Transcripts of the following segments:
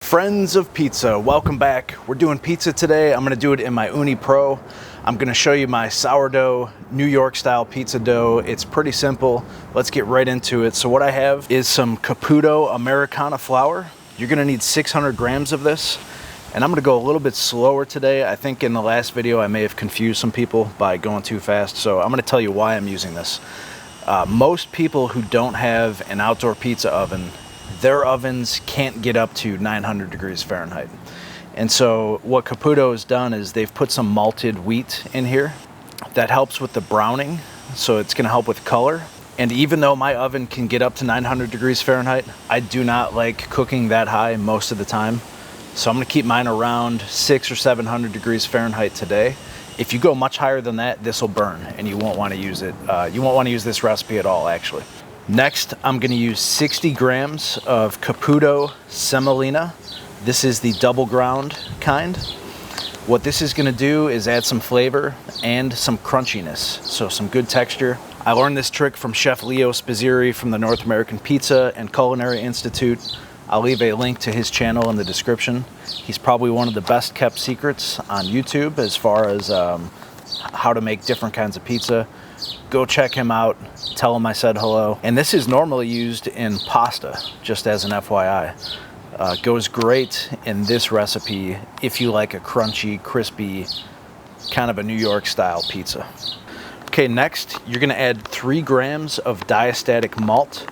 Friends of pizza, welcome back. We're doing pizza today. I'm gonna do it in my Ooni Pro. I'm gonna show you my sourdough, New York style pizza dough. It's pretty simple. Let's get right into it. So what I have is some Caputo Americana flour. You're gonna need 600 grams of this. And I'm gonna go a little bit slower today. I think in the last video I may have confused some people by going too fast. So I'm gonna tell you why I'm using this. Most people who don't have an outdoor pizza oven, their ovens can't get up to 900 degrees Fahrenheit. And so what Caputo has done is they've put some malted wheat in here that helps with the browning. So it's gonna help with color. And even though my oven can get up to 900 degrees Fahrenheit, I do not like cooking that high most of the time. So I'm gonna keep mine around 600 or 700 degrees Fahrenheit today. If you go much higher than that, this will burn and you won't wanna use it. You won't wanna use this recipe at all, actually. Next, I'm gonna use 60 grams of Caputo Semolina. This is the double ground kind. What this is gonna do is add some flavor and some crunchiness, so some good texture. I learned this trick from Chef Leo Spizzeri from the North American Pizza and Culinary Institute. I'll leave a link to his channel in the description. He's probably one of the best kept secrets on YouTube as far as how to make different kinds of pizza. Go check him out, tell him I said hello. And this is normally used in pasta, just as an FYI. Goes great in this recipe if you like a crunchy, crispy, kind of a New York style pizza. Okay, next you're gonna add 3 grams of Diastatic Malt.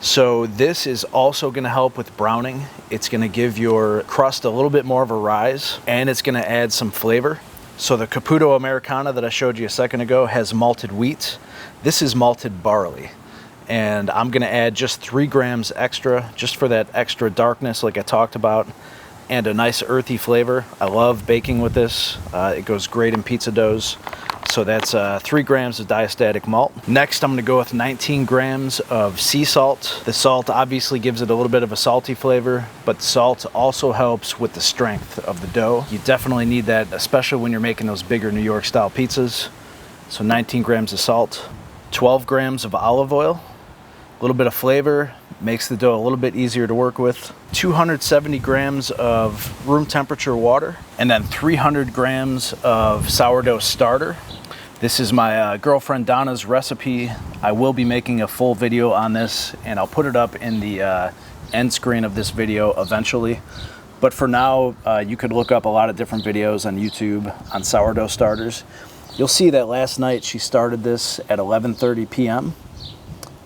So this is also gonna help with browning. It's gonna give your crust a little bit more of a rise, and it's gonna add some flavor. So the Caputo Americana that I showed you a second ago has malted wheat. This is malted barley. And I'm gonna add just 3 grams extra, just for that extra darkness like I talked about, and a nice earthy flavor. I love baking with this. It goes great in pizza doughs. So that's 3 grams of Diastatic Malt. Next, I'm gonna go with 19 grams of sea salt. The salt obviously gives it a little bit of a salty flavor, but salt also helps with the strength of the dough. You definitely need that, especially when you're making those bigger New York style pizzas. So 19 grams of salt, 12 grams of olive oil, a little bit of flavor, makes the dough a little bit easier to work with. 270 grams of room temperature water, and then 300 grams of sourdough starter. This is my girlfriend Donna's recipe. I will be making a full video on this, and I'll put it up in the end screen of this video eventually. But for now, you could look up a lot of different videos on YouTube on sourdough starters. You'll see that last night she started this at 11:30 p.m.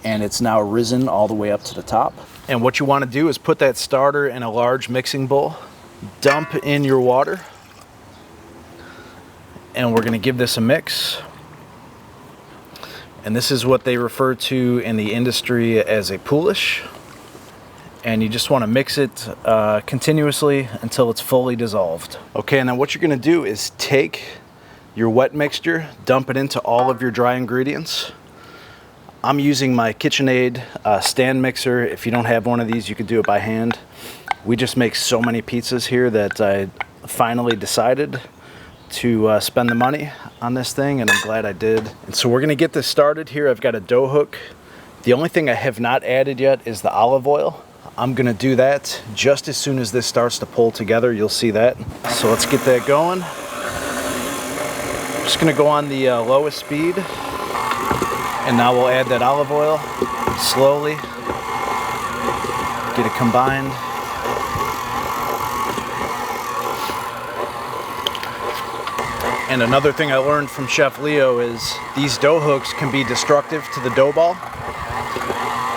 and it's now risen all the way up to the top. And what you want to do is put that starter in a large mixing bowl, dump in your water, and we're going to give this a mix. And this is what they refer to in the industry as a poolish. And you just want to mix it continuously until it's fully dissolved. Okay, and then what you're going to do is take your wet mixture, dump it into all of your dry ingredients. I'm using my KitchenAid stand mixer. If you don't have one of these, you could do it by hand. We just make so many pizzas here that I finally decided to spend the money on this thing, and I'm glad I did. And so we're gonna get this started here. I've got a dough hook. The only thing I have not added yet is the olive oil. I'm gonna do that just as soon as this starts to pull together. You'll see that. So let's get that going. Just gonna go on the lowest speed. And now we'll add that olive oil slowly, get it combined. And another thing I learned from Chef Leo is these dough hooks can be destructive to the dough ball.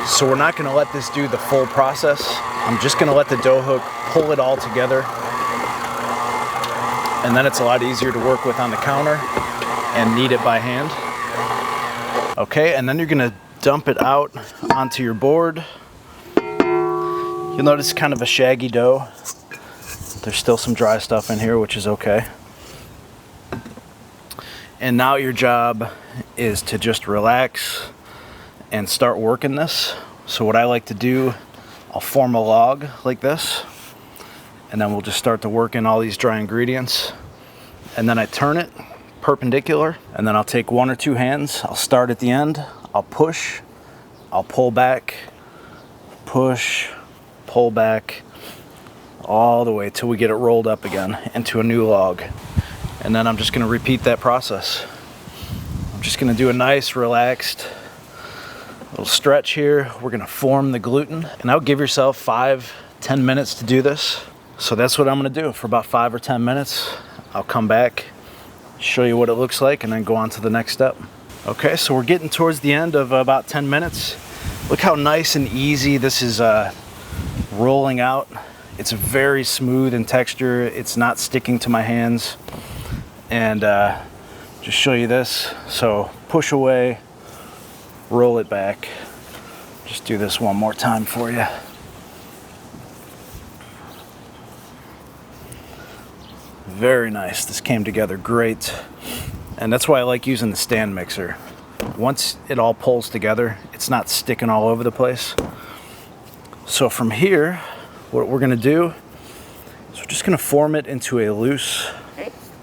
So we're not gonna let this do the full process. I'm just gonna let the dough hook pull it all together. And then it's a lot easier to work with on the counter and knead it by hand. Okay, and then you're gonna dump it out onto your board. You'll notice kind of a shaggy dough. There's still some dry stuff in here, which is okay. And now your job is to just relax and start working this. So what I like to do, I'll form a log like this, and then we'll just start to work in all these dry ingredients. And then I turn it perpendicular, and then I'll take 1 or 2 hands. I'll start at the end, I'll push, I'll pull back, push, pull back, all the way till we get it rolled up again into a new log. And then I'm just gonna repeat that process. I'm just gonna do a nice, relaxed little stretch here. We're gonna form the gluten, and I'll give yourself 5-10 minutes to do this. So that's what I'm gonna do for about 5 or 10 minutes. I'll come back, show you what it looks like, and then go on to the next step. Okay, so we're getting towards the end of about 10 minutes. Look how nice and easy this is rolling out. It's very smooth in texture. It's not sticking to my hands. And just show you this. So push away, roll it back. Just do this one more time for you. Very nice. This came together great. And that's why I like using the stand mixer. Once it all pulls together, it's not sticking all over the place. So from here, what we're gonna do is we're just gonna form it into a loose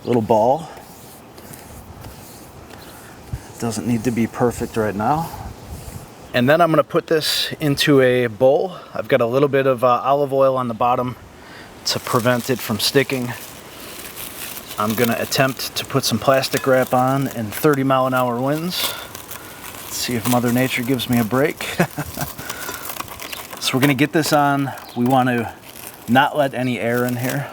little ball. It doesn't need to be perfect right now. And then I'm gonna put this into a bowl. I've got a little bit of olive oil on the bottom to prevent it from sticking. I'm gonna attempt to put some plastic wrap on in 30-mile-an-hour winds. Let's see if Mother Nature gives me a break. So we're gonna get this on. We want to not let any air in here.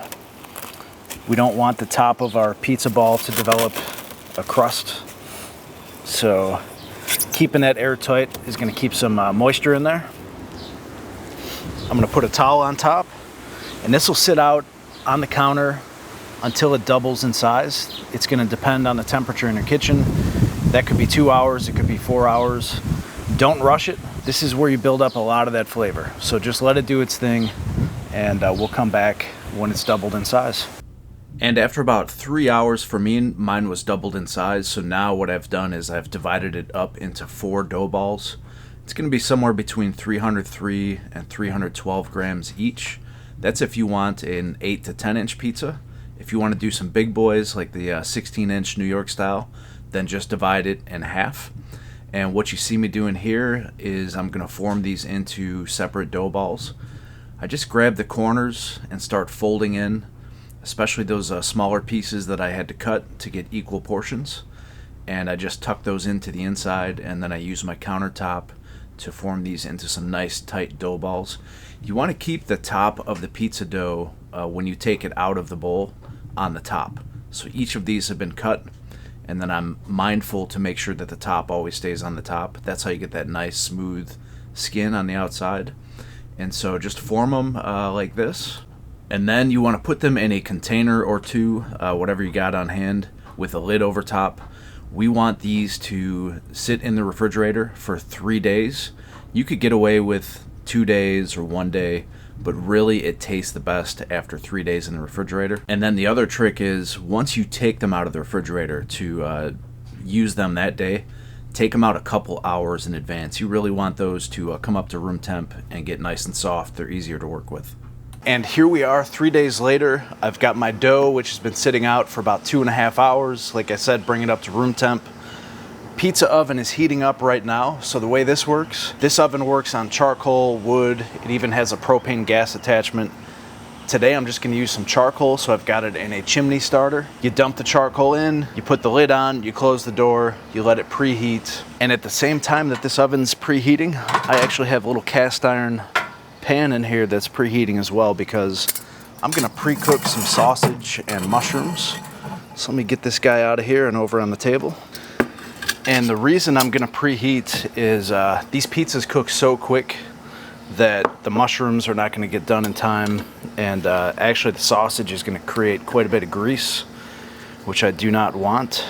We don't want the top of our pizza ball to develop a crust. So keeping that airtight is gonna keep some moisture in there. I'm gonna put a towel on top, and this will sit out on the counter until it doubles in size. It's gonna depend on the temperature in your kitchen. That could be 2 hours, it could be 4 hours. Don't rush it. This is where you build up a lot of that flavor. So just let it do its thing, and we'll come back when it's doubled in size. And after about 3 hours for me, mine was doubled in size. So now what I've done is I've divided it up into 4 dough balls. It's gonna be somewhere between 303 and 312 grams each. That's if you want an 8 to 10 inch pizza. If you want to do some big boys like the 16-inch New York style, then just divide it in half. And what you see me doing here is I'm going to form these into separate dough balls. I just grab the corners and start folding in, especially those smaller pieces that I had to cut to get equal portions. And I just tuck those into the inside, and then I use my countertop to form these into some nice tight dough balls. You want to keep the top of the pizza dough when you take it out of the bowl on the top. So each of these have been cut, and then I'm mindful to make sure that the top always stays on the top. That's how you get that nice smooth skin on the outside. And so just form them like this, and then you want to put them in a container or two, whatever you got on hand, with a lid over top. We want these to sit in the refrigerator for 3 days. You could get away with 2 days or 1 day, but really it tastes the best after 3 days in the refrigerator. And then the other trick is, once you take them out of the refrigerator to use them that day, take them out a couple hours in advance. You really want those to come up to room temp and get nice and soft. They're easier to work with. And here we are 3 days later. I've got my dough, which has been sitting out for about 2.5 hours. Like I said, bring it up to room temp. Pizza oven is heating up right now. So the way this works, this oven works on charcoal, wood. It even has a propane gas attachment. Today I'm just gonna use some charcoal, so I've got it in a chimney starter. You dump the charcoal in, you put the lid on, you close the door, you let it preheat. And at the same time that this oven's preheating, I actually have a little cast iron pan in here that's preheating as well, because I'm gonna pre-cook some sausage and mushrooms. So let me get this guy out of here and over on the table. And the reason I'm gonna preheat is these pizzas cook so quick that the mushrooms are not gonna get done in time, and actually the sausage is gonna create quite a bit of grease, which I do not want.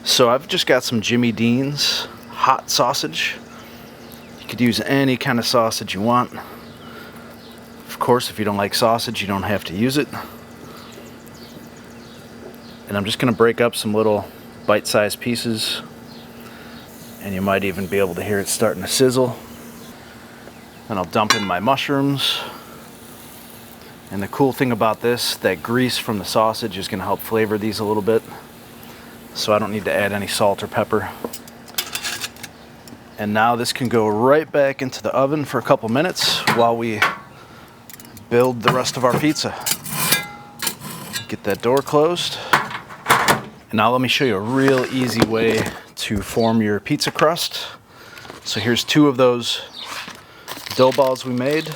So I've just got some Jimmy Dean's hot sausage. You could use any kind of sausage you want. Of course, if you don't like sausage, you don't have to use it. And I'm just gonna break up some little bite-sized pieces, and you might even be able to hear it starting to sizzle. Then I'll dump in my mushrooms. And the cool thing about this, that grease from the sausage is gonna help flavor these a little bit, so I don't need to add any salt or pepper. And now this can go right back into the oven for a couple minutes while we build the rest of our pizza. Get that door closed. And now let me show you a real easy way to form your pizza crust. So here's 2 of those dough balls we made.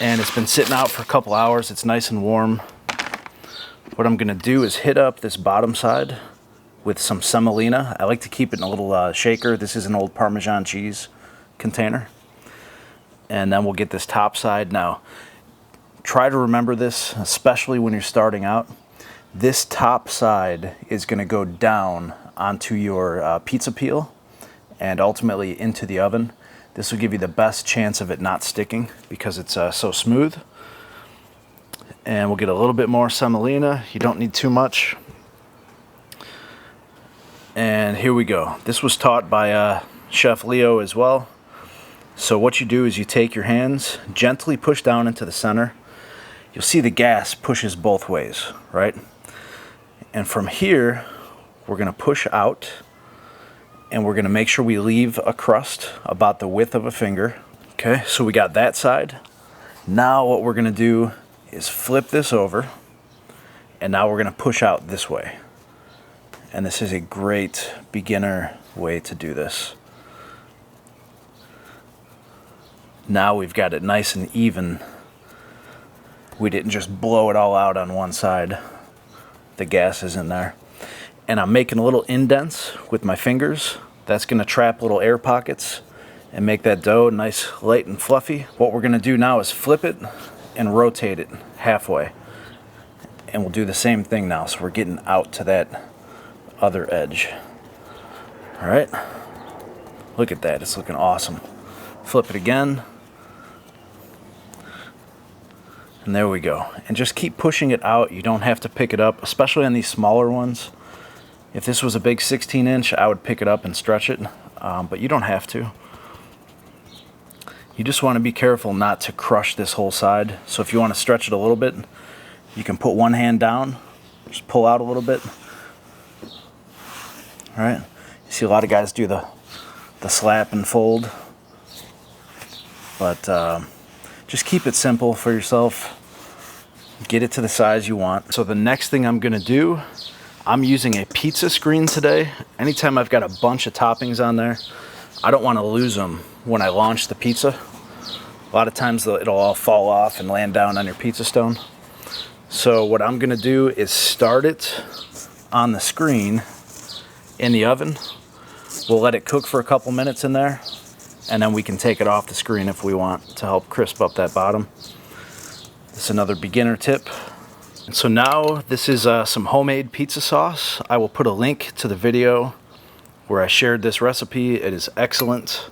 And it's been sitting out for a couple hours. It's nice and warm. What I'm gonna do is hit up this bottom side with some semolina. I like to keep it in a little shaker. This is an old Parmesan cheese container. And then we'll get this top side. Now, try to remember this, especially when you're starting out. This top side is gonna go down onto your pizza peel and ultimately into the oven. This will give you the best chance of it not sticking because it's so smooth. And we'll get a little bit more semolina. You don't need too much. And here we go. This was taught by Chef Leo as well. So what you do is you take your hands, gently push down into the center. You'll see the gas pushes both ways, right? And from here, we're gonna push out and we're gonna make sure we leave a crust about the width of a finger. Okay, so we got that side. Now what we're gonna do is flip this over, and now we're gonna push out this way. And this is a great beginner way to do this. Now we've got it nice and even. We didn't just blow it all out on one side. The gas is in there. And I'm making a little indents with my fingers. That's gonna trap little air pockets and make that dough nice, light and fluffy. What we're gonna do now is flip it and rotate it halfway. And we'll do the same thing now. So we're getting out to that other edge. All right, look at that, it's looking awesome. Flip it again. And there we go. And just keep pushing it out. You don't have to pick it up, especially on these smaller ones. If this was a big 16-inch, I would pick it up and stretch it, but you don't have to. You just want to be careful not to crush this whole side. So if you want to stretch it a little bit, you can put one hand down, just pull out a little bit. All right, you see a lot of guys do the slap and fold, but just keep it simple for yourself. Get it to the size you want. So the next thing I'm gonna do, I'm using a pizza screen today. Anytime I've got a bunch of toppings on there, I don't want to lose them when I launch the pizza. A lot of times it'll all fall off and land down on your pizza stone. So what I'm gonna do is start it on the screen in the oven. We'll let it cook for a couple minutes in there, and then we can take it off the screen if we want to help crisp up that bottom. This is another beginner tip. And so now this is some homemade pizza sauce. I will put a link to the video where I shared this recipe. It is excellent.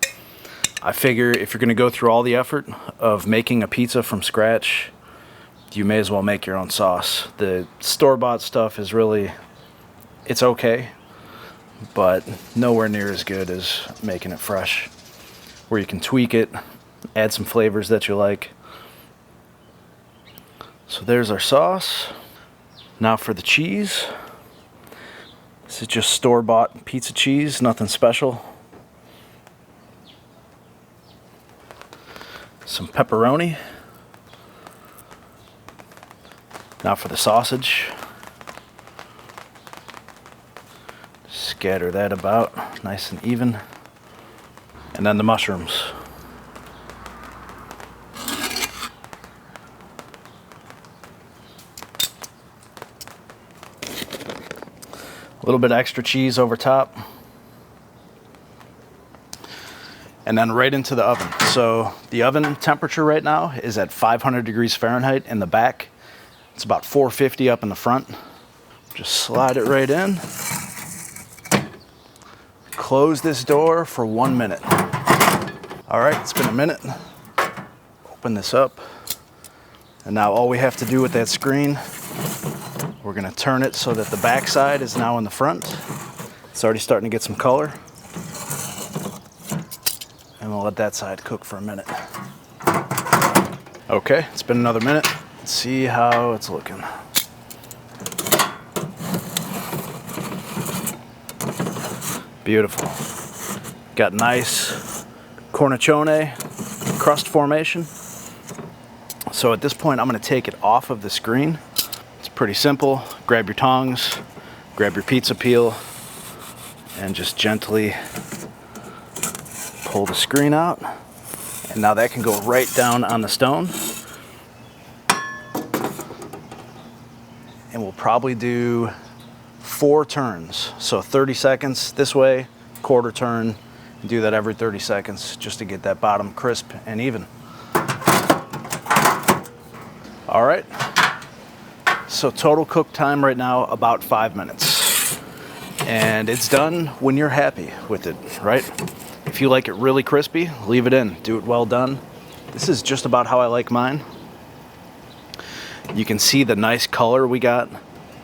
I figure if you're gonna go through all the effort of making a pizza from scratch, you may as well make your own sauce. The store-bought stuff is really, it's okay, but nowhere near as good as making it fresh, where you can tweak it, add some flavors that you like. So there's our sauce. Now for the cheese. This is just store-bought pizza cheese, nothing special. Some pepperoni. Now for the sausage. Scatter that about, nice and even. And then the mushrooms. A little bit of extra cheese over top. And then right into the oven. So the oven temperature right now is at 500 degrees Fahrenheit in the back. It's about 450 up in the front. Just slide it right in. Close this door for 1 minute. All right, it's been a minute. Open this up. And now all we have to do with that screen, we're gonna turn it so that the back side is now in the front. It's already starting to get some color. And we'll let that side cook for a minute. Okay, it's been another minute. Let's see how it's looking. Beautiful. Got nice cornicione crust formation. So at this point, I'm gonna take it off of the screen. It's pretty simple. Grab your tongs, grab your pizza peel, and just gently pull the screen out. And now that can go right down on the stone. And we'll probably do 4 turns. So 30 seconds this way, quarter turn, and do that every 30 seconds just to get that bottom crisp and even. All right. So total cook time right now, about 5 minutes. And it's done when you're happy with it, right? If you like it really crispy, leave it in. Do it well done. This is just about how I like mine. You can see the nice color we got.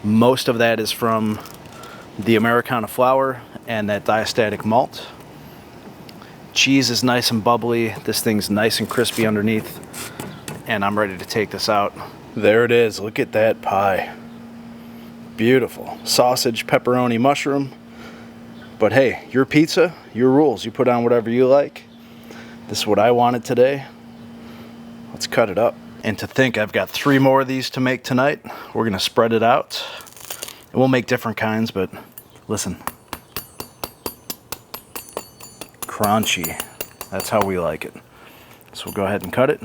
Most of that is from the Americana flour and that Diastatic Malt. Cheese is nice and bubbly. This thing's nice and crispy underneath. And I'm ready to take this out. There it is. Look at that pie. Beautiful. Sausage, pepperoni, mushroom. But hey, your pizza, your rules. You put on whatever you like. This is what I wanted today. Let's cut it up. And to think I've got 3 more of these to make tonight. We're gonna spread it out. And we'll make different kinds, but listen. Crunchy. That's how we like it. So we'll go ahead and cut it.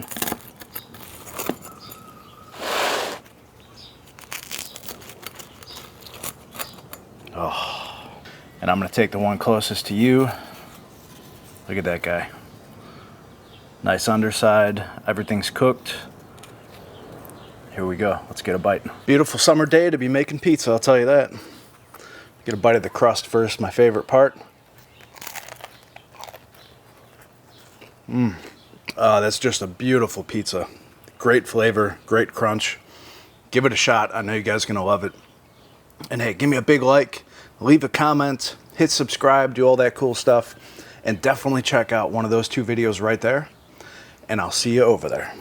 Oh. And I'm gonna take the one closest to you. Look at that guy. Nice underside, everything's cooked. Here we go, let's get a bite. Beautiful summer day to be making pizza, I'll tell you that. Get a bite of the crust first, my favorite part. That's just a beautiful pizza. Great flavor, great crunch. Give it a shot, I know you guys are gonna love it. And hey, give me a big like, leave a comment, hit subscribe, do all that cool stuff. And definitely check out one of those 2 videos right there. And I'll see you over there.